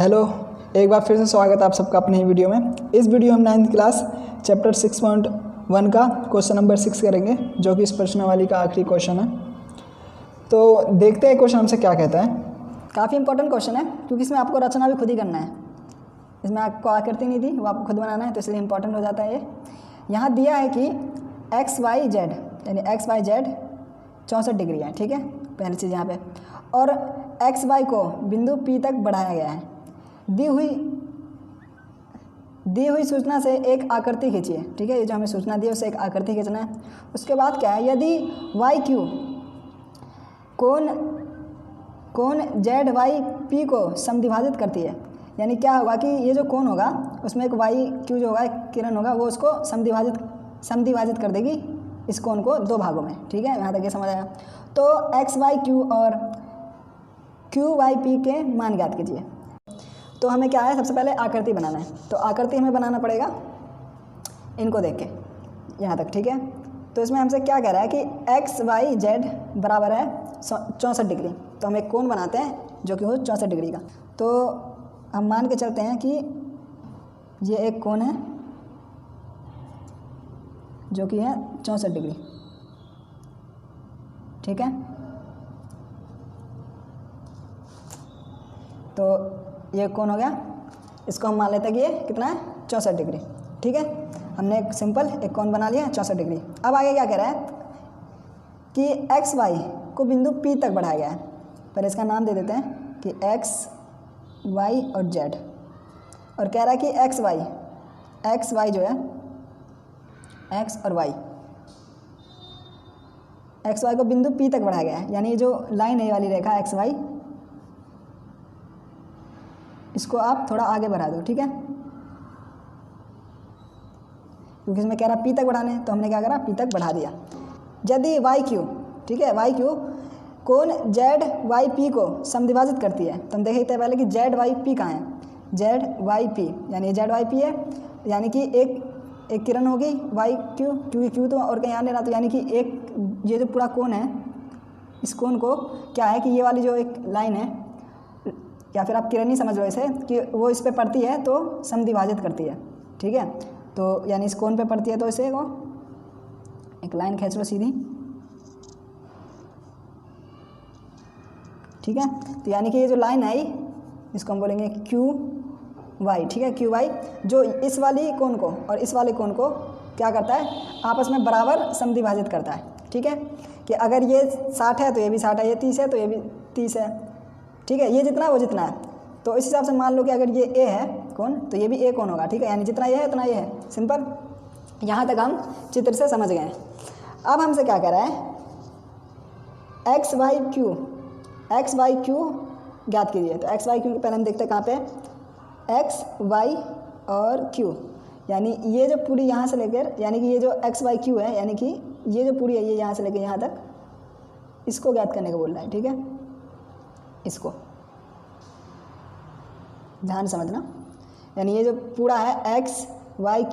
Hello, एक बार फिर से स्वागत है आप सबका अपने ही वीडियो में। इस वीडियो में 9th क्लास चैप्टर 6.1 का क्वेश्चन नंबर 6 करेंगे, जो कि इस प्रश्नावली का आखिरी क्वेश्चन है। तो देखते हैं क्वेश्चन हमसे क्या कहता है। काफ़ी इंपॉर्टेंट क्वेश्चन है क्योंकि इसमें आपको रचना भी खुद ही करना है। इसमें आपको आकृति नहीं दी, वो आपको खुद बनाना है, तो इसलिए इंपॉर्टेंट हो जाता है ये। यहाँ दिया है कि XYZ यानी XYZ 64 डिग्री है, ठीक है, पहली चीज़ यहाँ पे। और XY को बिंदु P तक बढ़ाया गया है। दी हुई सूचना से एक आकृति खींचिए, ठीक है। ये जो हमें सूचना दी है उससे एक आकृति खींचना है। उसके बाद क्या है, यदि YQ कोण ZYP को समद्विभाजित करती है, यानी क्या होगा कि ये जो कोण होगा उसमें एक YQ जो होगा, एक किरण होगा, वो उसको समद्विभाजित कर देगी इस कोण को दो भागों में, ठीक है। यहाँ तक ये समझ आया। तो XYQ और QYP के मान ज्ञात कीजिए। तो हमें क्या है, सबसे पहले आकृति बनाना है। तो आकृति हमें बनाना पड़ेगा इनको देख के, यहाँ तक, ठीक है। तो इसमें हमसे क्या कह रहा है कि XYZ बराबर है 64 डिग्री। तो हम एक कोण बनाते हैं जो कि हो 64 डिग्री का। तो हम मान के चलते हैं कि ये एक कोण है जो कि है 64 डिग्री, ठीक है। तो ये कोण हो गया, इसको हम मान लेते हैं कि ये कितना है, 64 डिग्री, ठीक है। हमने एक सिंपल एक कोण बना लिया 64 डिग्री। अब आगे क्या कह रहा है कि XY को बिंदु P तक बढ़ाया गया है। पर इसका नाम दे देते हैं कि X, Y और Z। और कह रहा है कि XY जो है X और Y, XY को बिंदु P तक बढ़ाया गया है, यानी जो लाइन है ये वाली रेखा XY, इसको आप थोड़ा आगे बढ़ा दो, ठीक है, क्योंकि इसमें कह रहा P तक बढ़ाने, तो हमने क्या करा, P तक बढ़ा दिया। यदि YQ, ठीक है, YQ कोण ZYP को समद्विभाजित करती है, तो हम देखते हैं पहले कि ZYP कहाँ है। ZYP यानी ZYP है, यानी कि एक किरण होगी YQ, क्योंकि Q तो और कहीं आने रहा, तो यानी कि एक ये जो पूरा कोण है, इस कोण को क्या है कि ये वाली जो एक लाइन है, या फिर आप किरण ही समझ लो इसे, कि वो इस पे पड़ती है तो समद्विभाजित करती है, ठीक है। तो यानी इस कोण पे पड़ती है, तो इसे वो एक लाइन खींच लो सीधी, ठीक है। तो यानी कि ये जो लाइन आई, इसको हम बोलेंगे QY, ठीक है, QY जो इस वाली कोण को और इस वाले कोण को क्या करता है, आपस में बराबर समद्विभाजित करता है, ठीक है। कि अगर ये 60 है तो ये भी 60 है, ये 30 है तो ये भी 30 है, ठीक है, ये जितना है वो जितना है। तो इस हिसाब से मान लो कि अगर ये A है कोण, तो ये भी A कोण होगा, ठीक है, यानी जितना ये है उतना ये है। सिंपल, यहाँ तक हम चित्र से समझ गए। अब हमसे क्या कह रहा है, XYQ ज्ञात कीजिए। तो XYQ पहले हम देखते हैं कहाँ पे, X, Y और Q, यानी ये जो पूरी यहाँ से लेकर, यानी कि ये जो XYQ है, यानी कि ये जो पूरी है, ये यहाँ से लेकर यहाँ तक, इसको ज्ञात करने को बोल रहा है, ठीक है। इसको ध्यान समझना, यानी ये जो पूरा है XYQ,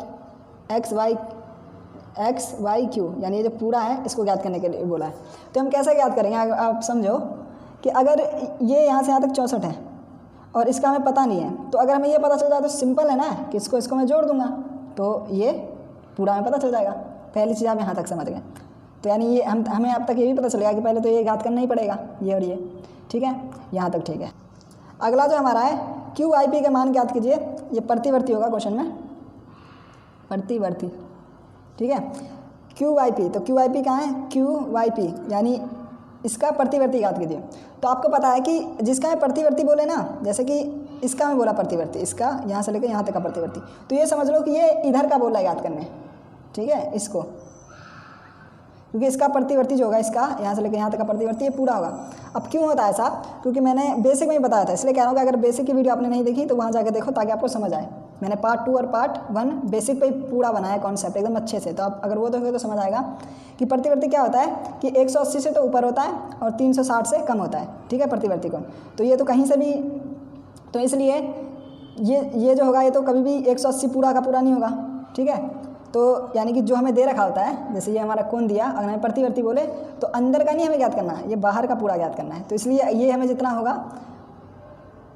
यानी ये जो पूरा है इसको ज्ञात करने के लिए बोला है। तो हम कैसे ज्ञात करेंगे, आप समझो कि अगर ये यहाँ से यहाँ तक 64 है और इसका हमें पता नहीं है, तो अगर हमें ये पता चल जाए तो सिंपल है ना कि इसको मैं जोड़ दूंगा, तो ये पूरा हमें पता चल जाएगा। पहली चीज़ आप यहाँ तक समझ गए। तो यानी ये हमें अब तक ये भी पता चलेगा कि पहले तो ये ज्ञात करना ही पड़ेगा, ये और ये, ठीक है, यहाँ तक ठीक है। अगला जो हमारा है QYP के मान ज्ञात कीजिए। ये प्रतिवर्ती होगा क्वेश्चन में, प्रतिवर्ती, ठीक है। QYP, तो QYP कहाँ है, QYP यानी इसका प्रतिवर्ती ज्ञात कीजिए। तो आपको पता है कि जिसका मैं प्रतिवर्ती बोले ना, जैसे कि इसका मैं बोला प्रतिवर्ती, इसका यहाँ से लेकर यहाँ तक का प्रतिवर्ती, तो ये समझ लो कि ये इधर का बोला याद करने, ठीक है, इसको, क्योंकि इसका प्रतिवर्ती जो होगा, इसका यहाँ से लेकर यहाँ तक का प्रतिवर्ती, ये पूरा होगा। अब क्यों होता है ऐसा, क्योंकि मैंने बेसिक में ही बताया था, इसलिए कह रहा हूँ कि अगर बेसिक की वीडियो आपने नहीं देखी तो वहाँ जाकर देखो, ताकि आपको समझ आए। मैंने पार्ट 2 और पार्ट 1 बेसिक पे ही पूरा बनाया कॉन्सेप्ट एकदम अच्छे से, तो आप अगर वो देखोगे तो समझ आएगा कि प्रतिवर्ती क्या होता है कि 180 से तो ऊपर होता है और 360 से कम होता है, ठीक है, प्रतिवर्ती कोण। तो ये तो कहीं से भी, तो इसलिए ये जो होगा ये तो कभी भी 180 पूरा का पूरा नहीं होगा, ठीक है। तो यानी कि जो हमें दे रखा होता है, जैसे ये हमारा कोण दिया, अगर हमें प्रतिवर्ती बोले तो अंदर का नहीं हमें ज्ञात करना है, ये बाहर का पूरा ज्ञात करना है। तो इसलिए ये हमें जितना होगा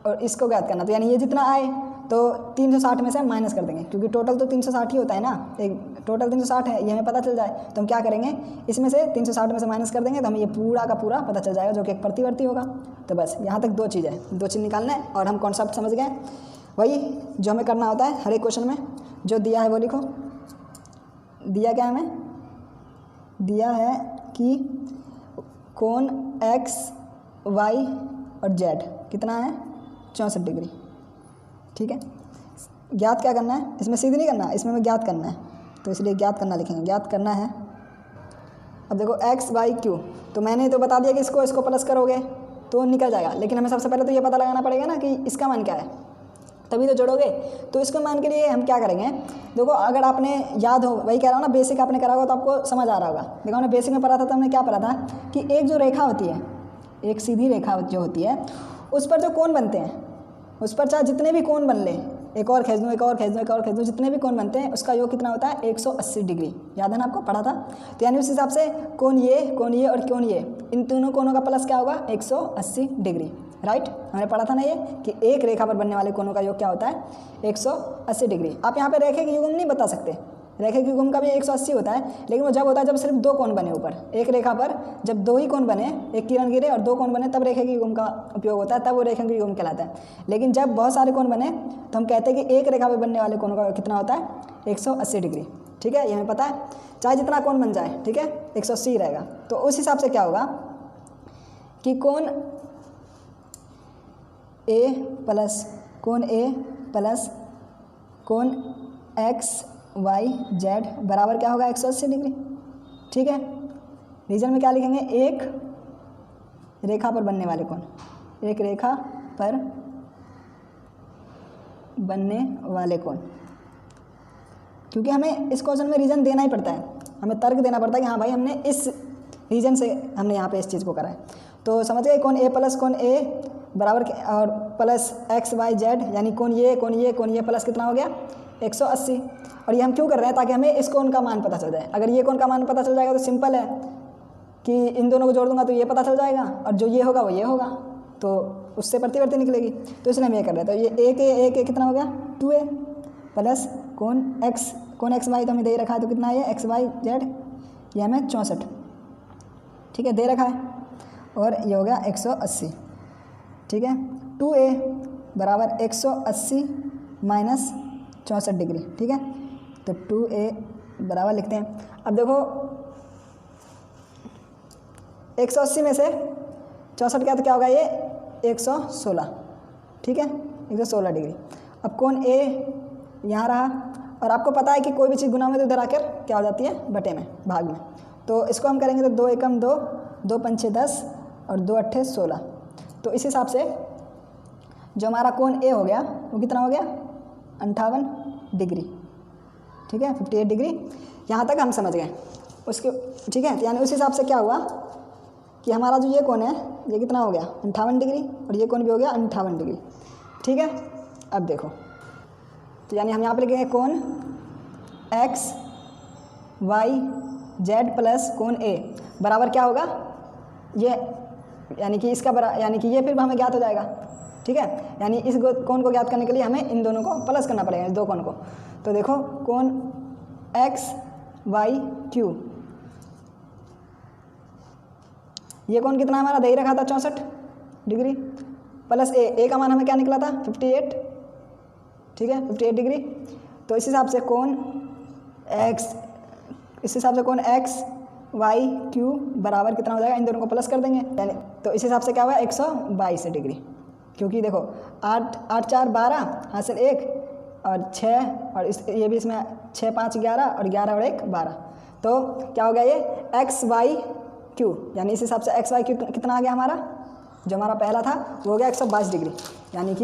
और इसको ज्ञात करना। तो यानी ये जितना आए तो 360 में से हम माइनस कर देंगे, क्योंकि टोटल तो 360 ही होता है ना, एक टोटल 360 है, ये हमें पता चल जाए तो हम क्या करेंगे, इसमें से 360 में से माइनस कर देंगे तो हमें ये पूरा का पूरा पता चल जाएगा, जो कि एक प्रतिवर्ती होगा। तो बस यहाँ तक दो चीज़ है, दो चीज़ निकालना है और हम कॉन्सेप्ट समझ गए। वही जो हमें करना होता है हर एक क्वेश्चन में, जो दिया है वो लिखो। दिया क्या है हमें, दिया है कि कोण एक्स वाई और जेड कितना है 64 डिग्री। ठीक है, ज्ञात क्या करना है, इसमें सीधे नहीं करना, इसमें हमें ज्ञात करना है, तो इसलिए ज्ञात करना लिखेंगे, ज्ञात करना है। अब देखो एक्स वाई क्यू, तो मैंने तो बता दिया कि इसको प्लस करोगे तो निकल जाएगा, लेकिन हमें सबसे पहले तो ये पता लगाना पड़ेगा ना कि इसका मान क्या है, तभी तो जोड़ोगे। तो इसके मान के लिए हम क्या करेंगे, देखो अगर आपने याद हो, वही कह रहा हूँ ना, बेसिक आपने करा होगा तो आपको समझ आ रहा होगा। देखो हमने बेसिक में पढ़ा था, तो हमने क्या पढ़ा था कि एक जो रेखा होती है, एक सीधी रेखा जो होती है, उस पर जो कोण बनते हैं, उस पर चाहे जितने भी कोण बन ले, एक और खींच दूँ, एक और खींच दूँ, एक और खींच दूँ, जितने भी कोण बनते हैं उसका योग कितना होता है 180 डिग्री। याद है ना, आपको पढ़ा था। तो यानी उस हिसाब से कोण ये और कोण ये, इन दोनों कोणों का प्लस क्या होगा 180 डिग्री। राइट, हमने पढ़ा था ना ये कि एक रेखा पर बनने वाले कोणों का योग क्या होता है 180 डिग्री। आप यहाँ पे रेखे की युग्म नहीं बता सकते, रेखे की युग्म का भी 180 होता है, लेकिन वो जब होता है जब सिर्फ दो कोण बने ऊपर, एक रेखा पर जब दो ही कोण बने, एक किरण गिरे और दो कोण बने, तब रेखे की युग्म का उपयोग होता है, तब वो रेखे की युग्म कहलाता है। लेकिन जब बहुत सारे कोण बने तो हम कहते हैं कि एक रेखा पर बनने वाले कोणों का कितना होता है 180 डिग्री। ठीक है, ये हमें पता है, चाहे जितना कोण बन जाए, ठीक है 180 रहेगा। तो उस हिसाब से क्या होगा कि कोण ए प्लस कोण एक्स वाई जेड बराबर क्या होगा 180 डिग्री। ठीक है, रीजन में क्या लिखेंगे, एक रेखा पर बनने वाले कोण, एक रेखा पर बनने वाले कोण, क्योंकि हमें इस क्वेश्चन में रीजन देना ही पड़ता है, हमें तर्क देना पड़ता है कि हाँ भाई हमने इस रीजन से हमने यहाँ पे इस चीज़ को करा है। तो समझ गए, कोण ए प्लस कोण ए बराबर और प्लस एक्स वाई जेड, यानी कोण ये प्लस कितना हो गया 180। और ये हम क्यों कर रहे हैं, ताकि हमें इस कोण का मान पता चल जाए। अगर ये कोण का मान पता चल जाएगा तो सिंपल है कि इन दोनों को जोड़ दूंगा तो ये पता चल जाएगा, और जो ये होगा वो ये होगा, तो उससे प्रतिवर्ती निकलेगी। तो इसलिए हम ये कर रहे हैं। तो ये एक कितना हो गया 2a प्लस कोण एक्स वाई तो हमें दे रखा है, तो कितना है ये एक्स वाई जेड, ये हमें 64, ठीक है दे रखा है, और ये हो गया 180। ठीक है, 2a बराबर 180 माइनस 64 डिग्री। ठीक है, तो 2a बराबर लिखते हैं। अब देखो 180 में से 64 क्या, तो क्या होगा ये 116। ठीक है, 116 डिग्री। अब कोण ए यहाँ रहा, और आपको पता है कि कोई भी चीज़ गुना में तो इधर आकर क्या हो जाती है बटे में, भाग में। तो इसको हम करेंगे तो 2 एकम 2, 2 पंचे 10 और 2 अट्ठे 16। तो इस हिसाब से जो हमारा कोण ए हो गया वो कितना हो गया 58 डिग्री। ठीक है, 58 डिग्री, यहाँ तक हम समझ गए उसके। ठीक है, तो यानी उस हिसाब से क्या हुआ कि हमारा जो ये कोण है ये कितना हो गया 58 डिग्री, और ये कोण भी हो गया 58 डिग्री। ठीक है, अब देखो, तो यानी हम यहाँ पे लिखेंगे कोण एक्स वाई जेड प्लस कोण ए बराबर क्या होगा ये, यानी कि इसका यानी कि ये फिर हमें ज्ञात हो जाएगा। ठीक है, यानी इस कोण को ज्ञात करने के लिए हमें इन दोनों को प्लस करना पड़ेगा, इस दो कोण को। तो देखो कोण एक्स वाई क्यू, ये कोण कितना हमारा दे ही रखा था 64 डिग्री, प्लस ए का मान हमें क्या निकला था 58। ठीक है, 58 डिग्री। तो इस हिसाब से कोण एक्स वाई क्यू बराबर कितना हो जाएगा, इन दोनों को प्लस कर देंगे, यानी तो इस हिसाब से क्या हुआ 122 डिग्री। क्योंकि देखो 8 4 12 हासिल 1 और 6, और ये भी इसमें 6 5 11 और 11 और 1 12। तो क्या हो गया ये एक्स वाई क्यू, यानी इस हिसाब से एक्स वाई क्यू कितना आ गया हमारा, जो हमारा पहला था वो हो गया 122 डिग्री। यानी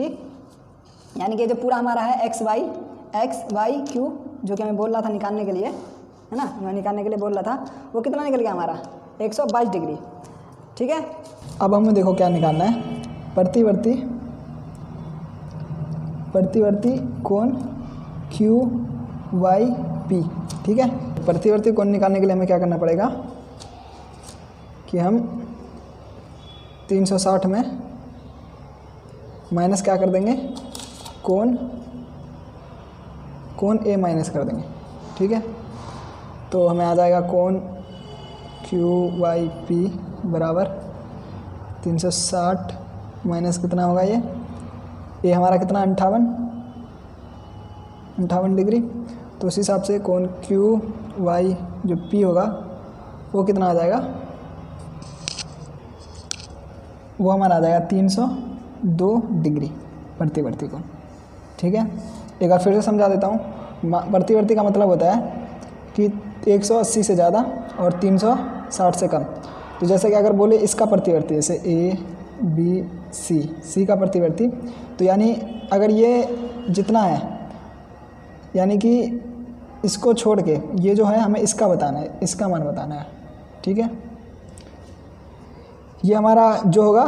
कि जो पूरा हमारा है एक्स वाई क्यू, जो कि हमें बोल रहा था निकालने के लिए, है ना, मैं निकालने के लिए बोल रहा था, वो कितना निकल गया हमारा 122 डिग्री। ठीक है, अब हमें देखो क्या निकालना है, प्रतिवर्ती कोण क्यू वाई पी। ठीक है, प्रतिवर्ती कोण निकालने के लिए हमें क्या करना पड़ेगा कि हम 360 में माइनस क्या कर देंगे, कोण ए माइनस कर देंगे, ठीक है। तो हमें आ जाएगा कोण QYP बराबर 360 माइनस कितना होगा ये हमारा कितना 58 डिग्री। तो उस हिसाब से कोण QY जो P होगा वो कितना आ जाएगा, वो हमारा आ जाएगा 302 डिग्री प्रतिवर्ती कोण, ठीक है। एक बार फिर से समझा देता हूँ। प्रतिवर्ती का मतलब होता है कि 180 से ज़्यादा और 360 से कम। तो जैसे कि अगर बोले इसका प्रतिवर्ती, जैसे ABC का प्रतिवर्ती, तो यानी अगर ये जितना है, यानी कि इसको छोड़ के ये जो है हमें इसका बताना है, इसका मान बताना है, ठीक है। ये हमारा जो होगा,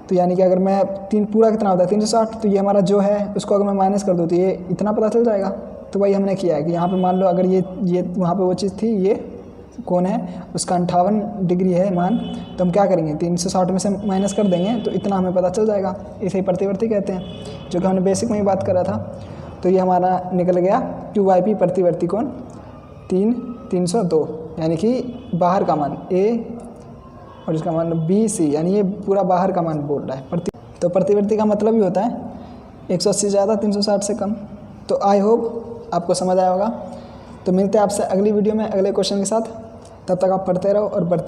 तो यानी कि अगर मैं पूरा कितना होता है 360, तो ये हमारा जो है उसको अगर मैं माइनस कर दूँ तो ये इतना पता चल जाएगा। तो वही हमने किया है कि यहाँ पे मान लो अगर ये वहाँ पे वो चीज़ थी, ये कोण है उसका 58 डिग्री है मान, तो हम क्या करेंगे 360 में से माइनस कर देंगे तो इतना हमें पता चल जाएगा। इसे प्रतिवर्ती कहते हैं, जो कि हमने बेसिक में ही बात करा था। तो ये हमारा निकल गया QYP प्रतिवर्ती कोण 302, यानी कि बाहर का मान A और इसका मान BC, यानी ये पूरा बाहर का मान बोल रहा है। तो प्रतिवर्ती का मतलब ही होता है 180 से ज़्यादा 360 से कम। तो आई होप आपको समझ आया होगा। तो मिलते हैं आपसे अगली वीडियो में अगले क्वेश्चन के साथ। तब तक आप पढ़ते रहो और बढ़ते